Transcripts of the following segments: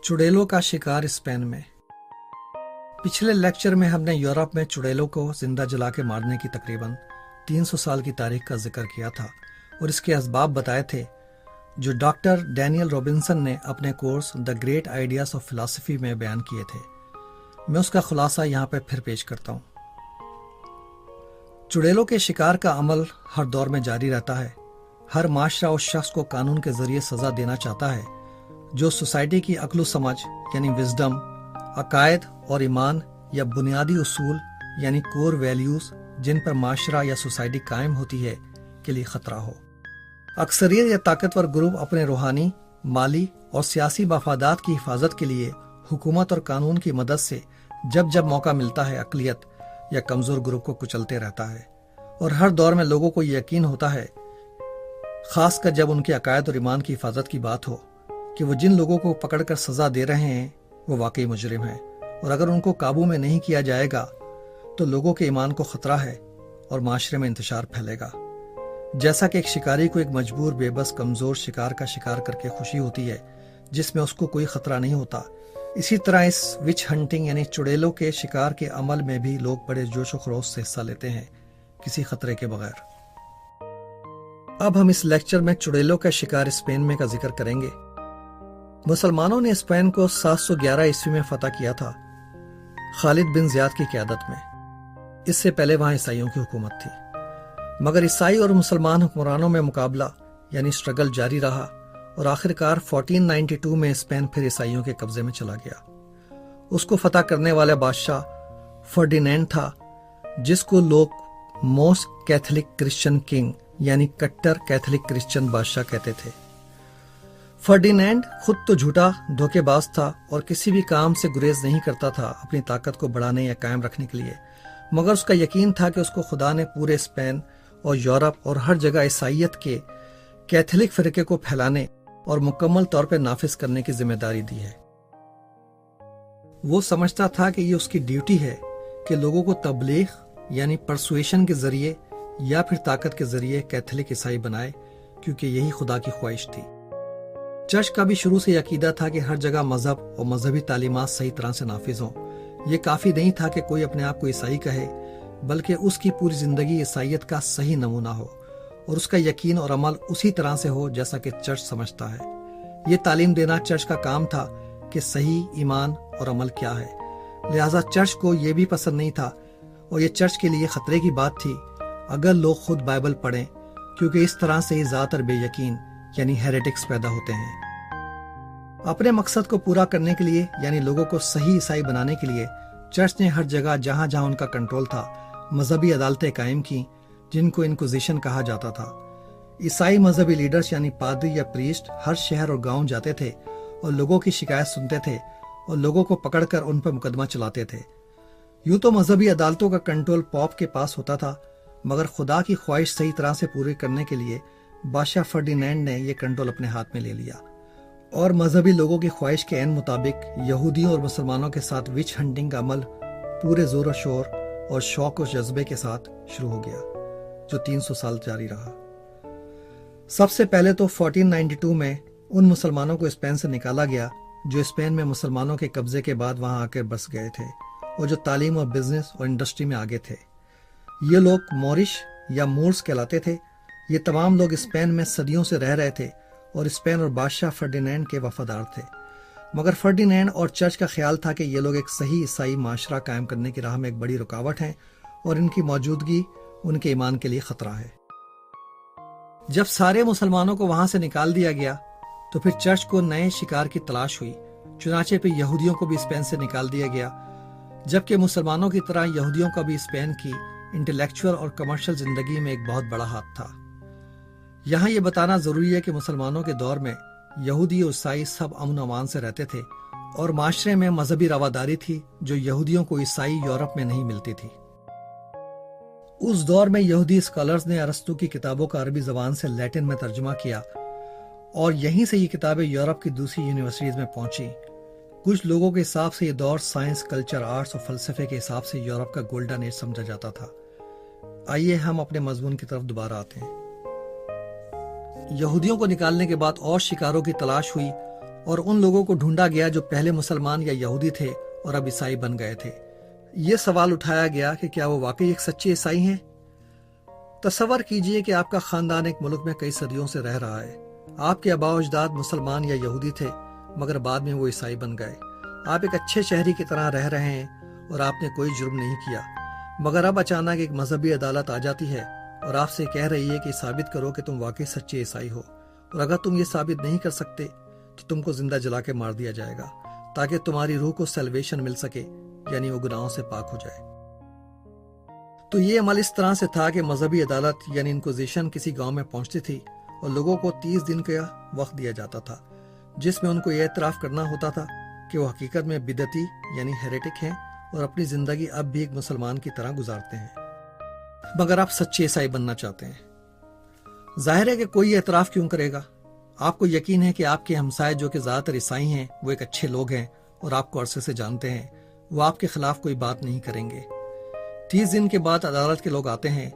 चुड़ैलों का शिकार स्पेन में। पिछले लेक्चर में हमने यूरोप में चुड़ैलों को जिंदा जला के मारने की तकरीबन 300 साल की तारीख का जिक्र किया था और इसके असबाब बताए थे जो डॉक्टर डैनियल रॉबिन्सन ने अपने course the great ideas of philosophy में बयान किए थे। मैं उसका खुलासा यहाँ पर फिर पेश करता हूँ। चुड़ैलों के शिकार का अमल हर दौर में जारी रहता है। हर माशरा उस शख्स को कानून के जरिए सजा देना चाहता है जो सोसाइटी की अक्ल समझ यानी विजडम, अकायद और ईमान या बुनियादी उसूल यानी कोर वैल्यूज जिन पर माशरा या सोसाइटी कायम होती है के लिए खतरा हो। अक्सरियत या ताकतवर ग्रुप अपने रूहानी, माली और सियासी मफादात की हिफाजत के लिए हुकूमत और कानून की मदद से जब जब मौका मिलता है अकलियत या कमजोर ग्रुप को कुचलते रहता है। और हर दौर में लोगों को यकीन होता है, खासकर जब उनके अकायद और ईमान की हिफाजत की बात हो, कि वो जिन लोगों को पकड़कर सजा दे रहे हैं वो वाकई मुजरिम हैं और अगर उनको काबू में नहीं किया जाएगा तो लोगों के ईमान को खतरा है और माशरे में इंतशार फैलेगा। जैसा कि एक शिकारी को एक मजबूर, बेबस, कमजोर शिकार का शिकार करके खुशी होती है जिसमें उसको कोई खतरा नहीं होता, इसी तरह इस विच हंटिंग यानी चुड़ैलों के शिकार के अमल में भी लोग बड़े जोश व खरोश से हिस्सा लेते हैं, किसी खतरे के बगैर। अब हम इस लेक्चर में चुड़ैलों का शिकार स्पेन में का जिक्र करेंगे। मुसलमानों ने स्पेन को 711 ईस्वी में फतह किया था, खालिद बिन ज़ियाद की क़यादत में। इससे पहले वहां ईसाइयों की हुकूमत थी, मगर ईसाई और मुसलमान हुक्मरानों में मुकाबला यानी स्ट्रगल जारी रहा और आखिरकार 1492 में स्पेन फिर ईसाइयों के कब्जे में चला गया। उसको फतह करने वाला बादशाह फर्डिनेंड था, जिसको लोग मोस्ट कैथोलिक क्रिश्चियन किंग यानी कट्टर कैथोलिक क्रिश्चियन बादशाह कहते थे। फर्डिनेंड खुद तो झूठा धोखेबाज था और किसी भी काम से गुरेज नहीं करता था अपनी ताकत को बढ़ाने या कायम रखने के लिए, मगर उसका यकीन था कि उसको खुदा ने पूरे स्पेन और यूरोप और हर जगह ईसाइयत के कैथोलिक फिरके को फैलाने और मुकम्मल तौर पर नाफिज करने की जिम्मेदारी दी है। वो समझता था कि ये उसकी ड्यूटी है कि लोगों को तबलीग यानी परसुएशन के जरिए या फिर ताकत के जरिए कैथोलिक ईसाई बनाए, क्योंकि यही खुदा की ख्वाहिश थी। चर्च का भी शुरू से अकीदा था कि हर जगह मजहब और मजहबी तालीमात सही तरह से नाफिज हों। ये काफी नहीं था कि कोई अपने आप को ईसाई कहे, बल्कि उसकी पूरी जिंदगी ईसाइयत का सही नमूना हो और उसका यकीन और अमल उसी तरह से हो जैसा कि चर्च समझता है। ये तालीम देना चर्च का काम था कि सही ईमान और अमल क्या है। लिहाजा चर्च को यह भी पसंद नहीं था और ये चर्च के लिए खतरे की बात थी अगर लोग खुद बाइबल पढ़ें, क्योंकि इस तरह से ही ज़्यादातर बेयकीन यानी हेरेटिक्स पैदा होते हैं। अपने मकसद को पूरा करने के लिए यानी लोगों को सही ईसाई बनाने के लिए चर्च ने हर जगह जहां जहां उनका कंट्रोल था मजहबी अदालतें कायम की, जिनको इंक्विजिशन कहा जाता था। ईसाई मजहबी लीडर्स यानी पादरी या प्रीस्ट हर शहर और गांव जाते थे और लोगों की शिकायत सुनते थे और लोगों को पकड़कर उन पर मुकदमा चलाते थे। यूं तो मजहबी अदालतों का कंट्रोल पॉप के पास होता था, मगर खुदा की ख्वाहिश सही तरह से पूरी करने के लिए बादशाह फर्डिनेंड ने यह कंट्रोल अपने हाथ में ले लिया और मजहबी लोगों की ख्वाहिश के एन मुताबिक यहूदियों और मुसलमानों के साथ विच हंटिंग का अमल पूरे जोर शोर और शौक और जज्बे के साथ शुरू हो गया, जो 300 साल जारी रहा। सबसे पहले तो 1492 में उन मुसलमानों को स्पेन से निकाला गया जो स्पेन में मुसलमानों के कब्जे के बाद वहां आकर बस गए थे और जो तालीम और बिजनेस और इंडस्ट्री में आगे थे। ये लोग मोरिश या मूर्स कहलाते थे। ये तमाम लोग स्पेन में सदियों से रह रहे थे और स्पेन और बादशाह फर्डिनेंड के वफादार थे, मगर फर्डिनेंड और चर्च का ख्याल था कि ये लोग एक सही ईसाई माशरा कायम करने की राह में एक बड़ी रुकावट हैं और इनकी मौजूदगी उनके ईमान के लिए खतरा है। जब सारे मुसलमानों को वहां से निकाल दिया गया तो फिर चर्च को नए शिकार की तलाश हुई। चुनाचे पे यहूदियों को भी स्पेन से निकाल दिया गया, जबकि मुसलमानों की तरह यहूदियों का भी स्पेन की इंटेलेक्चुअल और कमर्शियल जिंदगी में एक बहुत बड़ा हाथ था। यहाँ ये बताना जरूरी है कि मुसलमानों के दौर में यहूदी और ईसाई सब अमन अमान से रहते थे और माशरे में मजहबी रवादारी थी जो यहूदियों को ईसाई यूरोप में नहीं मिलती थी। उस दौर में यहूदी स्कॉलर्स ने अरस्तु की किताबों का अरबी जबान से लैटिन में तर्जुमा किया और यहीं से ये किताबें यूरोप की दूसरी यूनिवर्सिटीज में पहुंची। कुछ लोगों के हिसाब से ये दौर साइंस, कल्चर, आर्ट्स और फलसफे के हिसाब से यूरोप का गोल्डन एज समझा जाता था। आइए हम अपने मजमून की तरफ दोबारा आते हैं। यहूदियों को निकालने के बाद और शिकारों की तलाश हुई और उन लोगों को ढूंढा गया जो पहले मुसलमान या यहूदी थे और अब ईसाई बन गए थे। ये सवाल उठाया गया कि क्या वो वाकई एक सच्चे ईसाई हैं? तसव्वुर कीजिए कि आपका खानदान एक मुल्क में कई सदियों से रह रहा है। आपके आबा अजदाद मुसलमान या यहूदी थे, मगर बाद में वो ईसाई बन गए। आप एक अच्छे शहरी की तरह रह रहे हैं और आपने कोई जुर्म नहीं किया, मगर अब अचानक एक मजहबी अदालत आ जाती है और आपसे कह रही है कि साबित करो कि तुम वाकई सच्चे ईसाई हो, और अगर तुम ये साबित नहीं कर सकते तो तुमको जिंदा जला के मार दिया जाएगा, ताकि तुम्हारी रूह को सैल्वेशन मिल सके, यानी वो गुनाहों से पाक हो जाए। तो ये अमल इस तरह से था कि मजहबी अदालत यानी इंक्विजिशन किसी गांव में पहुंचती थी और लोगों को 30 दिन का वक्त दिया जाता था, जिसमें उनको यह एतराफ़ करना होता था कि वो हकीकत में बिदती यानी हेरेटिक हैं और अपनी जिंदगी अब भी एक मुसलमान की तरह गुजारते हैं। मगर आप सच्चे ईसाई बनना चाहते हैं। जाहिर है कि कोई एतराफ़ क्यों करेगा? आपको यकीन है कि आपके हमसाए जो कि ज़्यादातर ईसाई हैं वो एक अच्छे लोग हैं और आपको अरसे से जानते हैं, वो आपके खिलाफ कोई बात नहीं करेंगे। 30 दिन के बाद अदालत के लोग आते हैं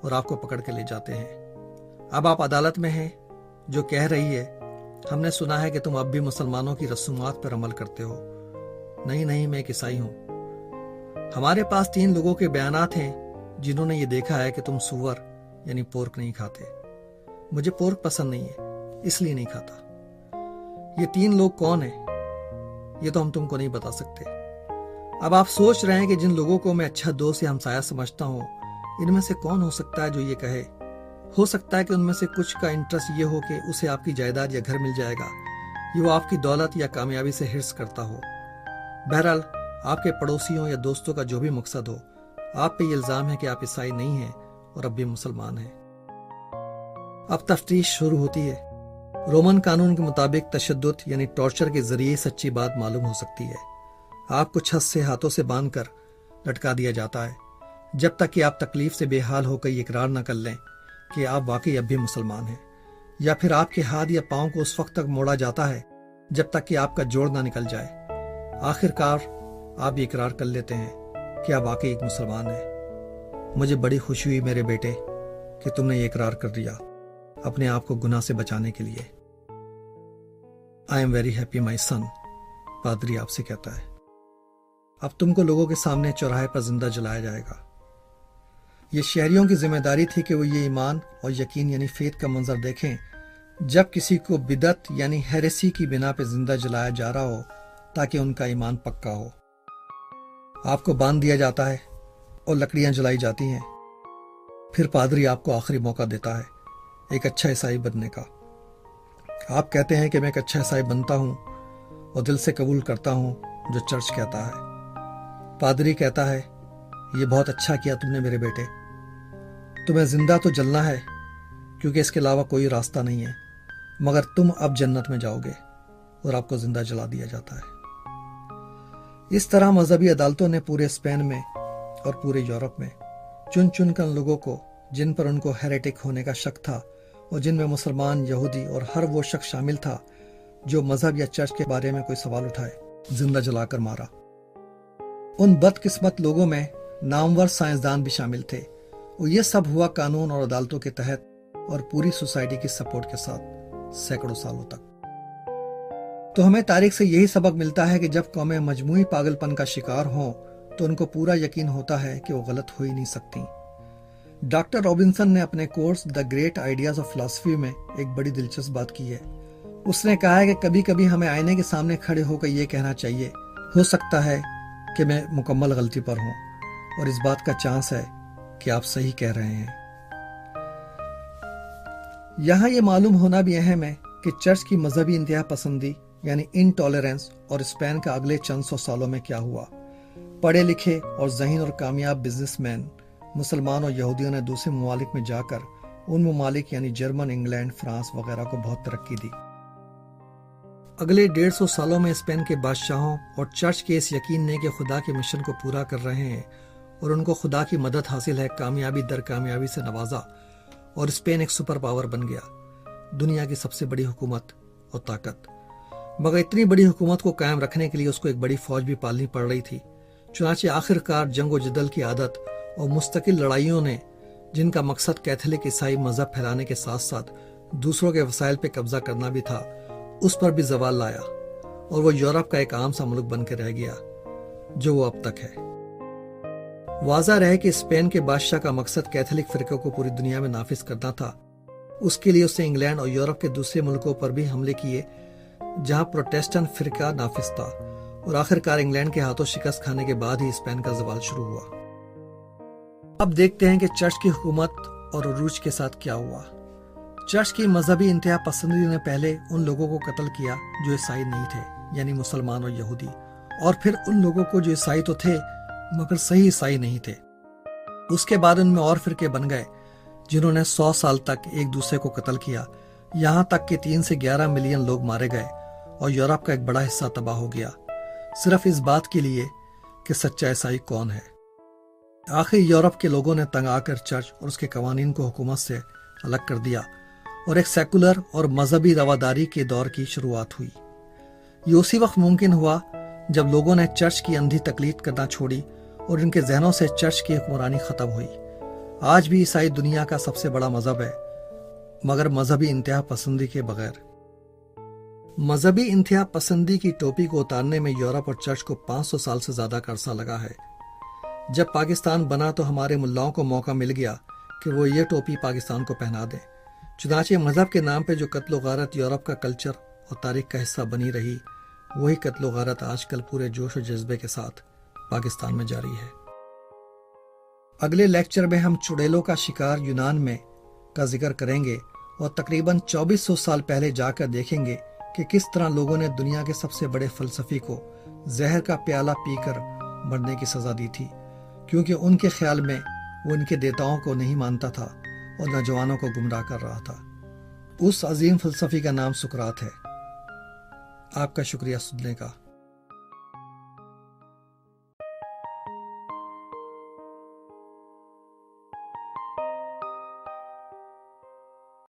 और आपको पकड़ के ले जाते हैं। अब आप अदालत में हैं जो कह रही है, हमने सुना है कि तुम अब भी मुसलमानों की रसूमात पर अमल करते हो। नहीं नहीं, मैं एक ईसाई हूं। हमारे पास 3 लोगों के बयानात हैं जिन्होंने ये देखा है कि तुम सूअर यानी पोर्क नहीं खाते। मुझे पोर्क पसंद नहीं है, इसलिए नहीं खाता। ये 3 लोग कौन हैं ये तो हम तुमको नहीं बता सकते। अब आप सोच रहे हैं कि जिन लोगों को मैं अच्छा दोस्त या हमसाया समझता हूँ, इनमें से कौन हो सकता है जो ये कहे। हो सकता है कि उनमें से कुछ का इंटरेस्ट ये हो कि उसे आपकी जायदाद या घर मिल जाएगा, ये वो आपकी दौलत या कामयाबी से हिर्स करता हो। बहरहाल, आपके पड़ोसियों या दोस्तों का जो भी मकसद हो, आप पे ये इल्जाम है कि आप ईसाई नहीं हैं और अब भी मुसलमान हैं। अब तफ्तीश शुरू होती है। रोमन कानून के मुताबिक तशद्दुद यानी टॉर्चर के जरिए सच्ची बात मालूम हो सकती है। आपको छत से हाथों से बांधकर लटका दिया जाता है जब तक कि आप तकलीफ से बेहाल होकर इकरार न कर लें कि आप वाकई अब भी मुसलमान हैं, या फिर आपके हाथ या पांव को उस वक्त तक मोड़ा जाता है जब तक कि आपका जोड़ ना निकल जाए। आखिरकार आप ये इकरार कर लेते हैं कि आप वाकई एक मुसलमान हैं। मुझे बड़ी खुशी हुई मेरे बेटे कि तुमने ये इकरार कर दिया अपने आप को गुनाह से बचाने के लिए। I am very happy my son, पादरी आपसे कहता है। अब तुमको लोगों के सामने चौराहे पर जिंदा जलाया जाएगा। ये शहरियों की जिम्मेदारी थी कि वो ये ईमान और यकीन यानी फेथ का मंजर देखें जब किसी को बिदत यानी हेरेसी की बिना पे जिंदा जलाया जा रहा हो, ताकि उनका ईमान पक्का हो। आपको बांध दिया जाता है और लकड़ियां जलाई जाती हैं। फिर पादरी आपको आखिरी मौका देता है एक अच्छा ईसाई बनने का। आप कहते हैं कि मैं एक अच्छा ईसाई बनता हूं और दिल से कबूल करता हूं जो चर्च कहता है। पादरी कहता है, ये बहुत अच्छा किया तुमने मेरे बेटे। तुम्हें जिंदा तो जलना है क्योंकि इसके अलावा कोई रास्ता नहीं है, मगर तुम अब जन्नत में जाओगे, और आपको जिंदा जला दिया जाता है। इस तरह मजहबी अदालतों ने पूरे स्पेन में और पूरे यूरोप में चुन चुन कर लोगों को जिन पर उनको हेरेटिक होने का शक था और जिनमें मुसलमान, यहूदी और हर वो शख्स शामिल था जो मजहब या चर्च के बारे में कोई सवाल उठाए, जिंदा जलाकर मारा। उन बदकिस्मत लोगों में नामवर साइंसदान भी शामिल थे, और ये सब हुआ कानून और अदालतों के तहत और पूरी सोसाइटी की सपोर्ट के साथ सैकड़ों सालों तक। तो हमें तारीख से यही सबक मिलता है कि जब कौमें मजमूई पागलपन का शिकार हों तो उनको पूरा यकीन होता है कि वो गलत हो ही नहीं सकती। डॉक्टर रॉबिन्सन ने अपने course the great ideas of philosophy में एक बड़ी दिलचस्प बात की है। उसने कहा है कि कभी कभी हमें आईने के सामने खड़े होकर यह कहना चाहिए, हो सकता है कि मैं मुकम्मल गलती पर हूं, और इस बात का चांस है कि आप सही कह रहे हैं। यहां यह मालूम होना भी अहम है कि चर्च की मजहबी इंतहा पसंदी यानी इनटॉलरेंस और स्पेन का अगले चंद सौ सालों में क्या हुआ। पढ़े लिखे और ज़हीन और कामयाब बिजनेसमैन मुसलमान और यहूदियों ने दूसरे ममालिक में जाकर उन ममालिक यानी जर्मन, इंग्लैंड, फ्रांस वगैरह को बहुत तरक्की दी। अगले 150 सालों में स्पेन के बादशाहों और चर्च के इस यकीन ने कि खुदा के मिशन को पूरा कर रहे हैं और उनको खुदा की मदद हासिल है, कामयाबी दर कामयाबी से नवाजा, और स्पेन एक सुपर पावर बन गया, दुनिया की सबसे बड़ी हुकूमत और ताकत। मगर इतनी बड़ी हुकूमत को कायम रखने के लिए उसको एक बड़ी फौज भी पालनी पड़ रही थी। चुनांचे आखिरकार जंग व जदल की आदत और मुस्तकिल लड़ाइयों ने, जिनका मकसद कैथोलिक ईसाई मजहब फैलाने के साथ साथ दूसरों के वसाइल पे कब्जा करना भी था, उस पर भी जवाल लाया और वो यूरोप का एक आम सा मुल्क बन के रह गया जो वो अब तक है। वाज़ा रहे कि स्पेन के बादशाह का मकसद कैथोलिक फिरके को पूरी दुनिया में नाफिज करना था। उसके लिए उसने इंग्लैंड और यूरोप के दूसरे मुल्कों पर भी हमले किए जहां प्रोटेस्टेंट फिरका नाफिज था, और आखिरकार इंग्लैंड के हाथों शिकस्त खाने के बाद ही स्पेन का जवाल शुरू हुआ। अब देखते हैं कि चर्च की हुकूमत और उरूज के साथ क्या हुआ। चर्च की मजहबी इंतहा पसंदी ने पहले उन लोगों को कत्ल किया जो ईसाई नहीं थे, यानी मुसलमान और यहूदी, और फिर उन लोगों को जो ईसाई तो थे मगर सही ईसाई नहीं थे। उसके बाद उनमें और फिरके बन गए जिन्होंने 100 साल तक एक दूसरे को कत्ल किया, यहाँ तक कि 3 से 11 मिलियन लोग मारे गए और यूरोप का एक बड़ा हिस्सा तबाह हो गया, सिर्फ इस बात के लिए कि सच्चा ईसाई कौन है। आखिर यूरोप के लोगों ने तंग आकर चर्च और उसके कवानीन को हुकूमत से अलग कर दिया और एक सेकुलर और मजहबी रवादारी के दौर की शुरुआत हुई। ये उसी वक्त मुमकिन हुआ जब लोगों ने चर्च की अंधी तकलीद करना छोड़ी और इनके जहनों से चर्च की हुक्मरानी खत्म हुई। आज भी ईसाई दुनिया का सबसे बड़ा मजहब है, मगर मजहबी इंतहा पसंदी के बगैर। मजहबी इंतहा पसंदी की टोपी को उतारने में यूरोप और चर्च को 500 साल से ज्यादा का अरसा लगा है। जब पाकिस्तान बना तो हमारे मुल्लाओं को मौका मिल गया कि वो ये टोपी पाकिस्तान को पहना दें। चुनाचे मजहब के नाम पे जो कत्ल गारत यूरोप का कल्चर और तारीख का हिस्सा बनी रही, वही कत्ल गारत आजकल पूरे जोश और जज्बे के साथ पाकिस्तान में जारी है। अगले लेक्चर में हम चुड़ैलों का शिकार यूनान में का जिक्र करेंगे और तकरीबन 2400 साल पहले जाकर देखेंगे कि किस तरह लोगों ने दुनिया के सबसे बड़े फलसफी को जहर का प्याला पीकर मरने की सजा दी थी, क्योंकि उनके ख्याल में वो इनके देवताओं को नहीं मानता था और नौजवानों को गुमराह कर रहा था। उस अजीम फलसफी का नाम सुकरात है। आपका शुक्रिया सुनने का।